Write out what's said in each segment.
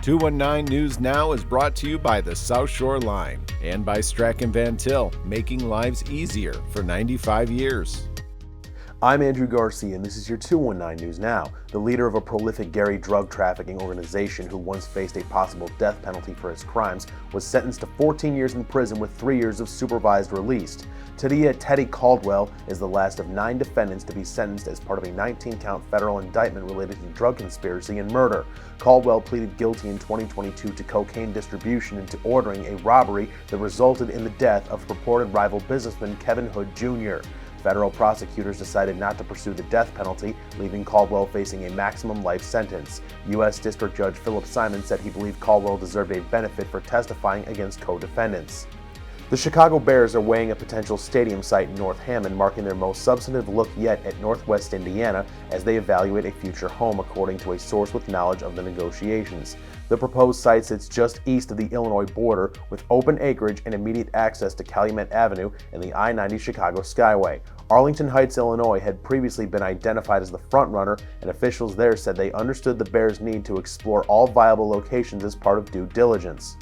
219 News Now is brought to you by the South Shore Line and by Strachan Van Til, making lives easier for 95 years. I'm Andrew Garcia, and this is your 219 News Now. The leader of a prolific Gary drug trafficking organization who once faced a possible death penalty for his crimes was sentenced to 14 years in prison with 3 years of supervised release. Teddy Caldwell is the last of 9 defendants to be sentenced as part of a 19-count federal indictment related to drug conspiracy and murder. Caldwell pleaded guilty in 2022 to cocaine distribution and to ordering a robbery that resulted in the death of purported rival businessman Kevin Hood Jr. Federal prosecutors decided not to pursue the death penalty, leaving Caldwell facing a maximum life sentence. U.S. District Judge Philip Simon said he believed Caldwell deserved a benefit for testifying against co-defendants. The Chicago Bears are weighing a potential stadium site in North Hammond, marking their most substantive look yet at Northwest Indiana as they evaluate a future home, according to a source with knowledge of the negotiations. The proposed site sits just east of the Illinois border, with open acreage and immediate access to Calumet Avenue and the I-90 Chicago Skyway. Arlington Heights, Illinois had previously been identified as the frontrunner, and officials there said they understood the Bears' need to explore all viable locations as part of due diligence.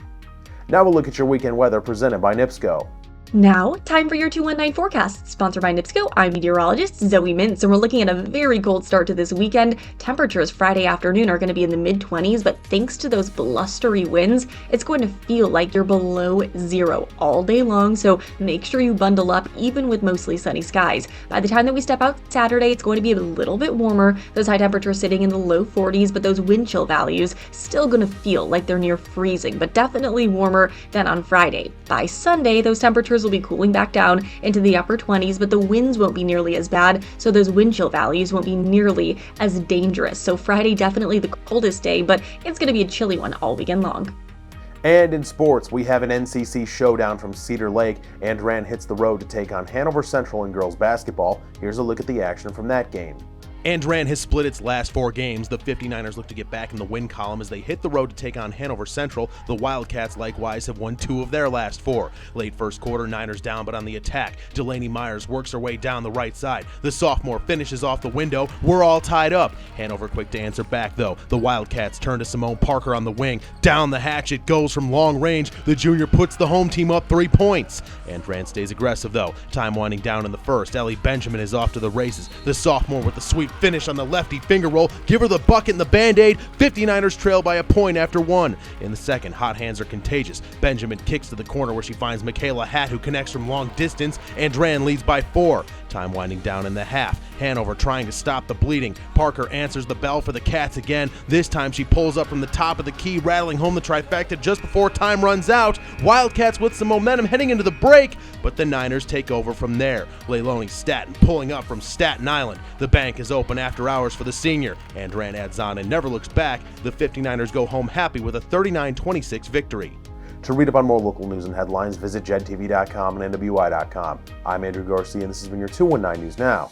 Now we'll look at your weekend weather presented by NIPSCO. Now, time for your 219 forecast, sponsored by NIPSCO. I'm meteorologist Zoe Mintz, and we're looking at a very cold start to this weekend. Temperatures Friday afternoon are going to be in the mid-20s, but thanks to those blustery winds, it's going to feel like you're below zero all day long, so make sure you bundle up even with mostly sunny skies. By the time that we step out Saturday, it's going to be a little bit warmer, those high temperatures sitting in the low 40s, but those wind chill values still going to feel like they're near freezing, but definitely warmer than on Friday. By Sunday, those temperatures will be cooling back down into the upper 20s, but the winds won't be nearly as bad, so those wind chill values won't be nearly as dangerous. So Friday, definitely the coldest day, but it's going to be a chilly one all weekend long. And in sports, we have an NCC showdown from Cedar Lake. Andran hits the road to take on Hanover Central in girls basketball. Here's a look at the action from that game. Andran has split its last 4 games. The 59ers look to get back in the win column as they hit the road to take on Hanover Central. The Wildcats likewise have won 2 of their last 4. Late first quarter, Niners down, but on the attack, Delaney Myers works her way down the right side. The sophomore finishes off the window. We're all tied up. Hanover quick to answer back though. The Wildcats turn to Simone Parker on the wing. Down the hatch it goes from long range. The junior puts the home team up 3 points. Andran stays aggressive though. Time winding down in the first. Ellie Benjamin is off to the races. The sophomore with the sweep finish on the lefty finger roll. Give her the bucket and the Band-Aid. 59ers trail by a point after 1. In the second, hot hands are contagious. Benjamin kicks to the corner where she finds Michaela Hatt, who connects from long distance. Andran leads by 4. Time winding down in the half. Hanover trying to stop the bleeding. Parker answers the bell for the Cats again. This time she pulls up from the top of the key, rattling home the trifecta just before time runs out. Wildcats with some momentum heading into the break, but the Niners take over from there. Leilani Staten pulling up from Staten Island. The bank is open after hours for the senior. Andran adds on and never looks back. The 59ers go home happy with a 39-26 victory. To read up on more local news and headlines, visit jed-tv.com and nwi-com. I'm Andrew Garcia, and this has been your 219 News Now.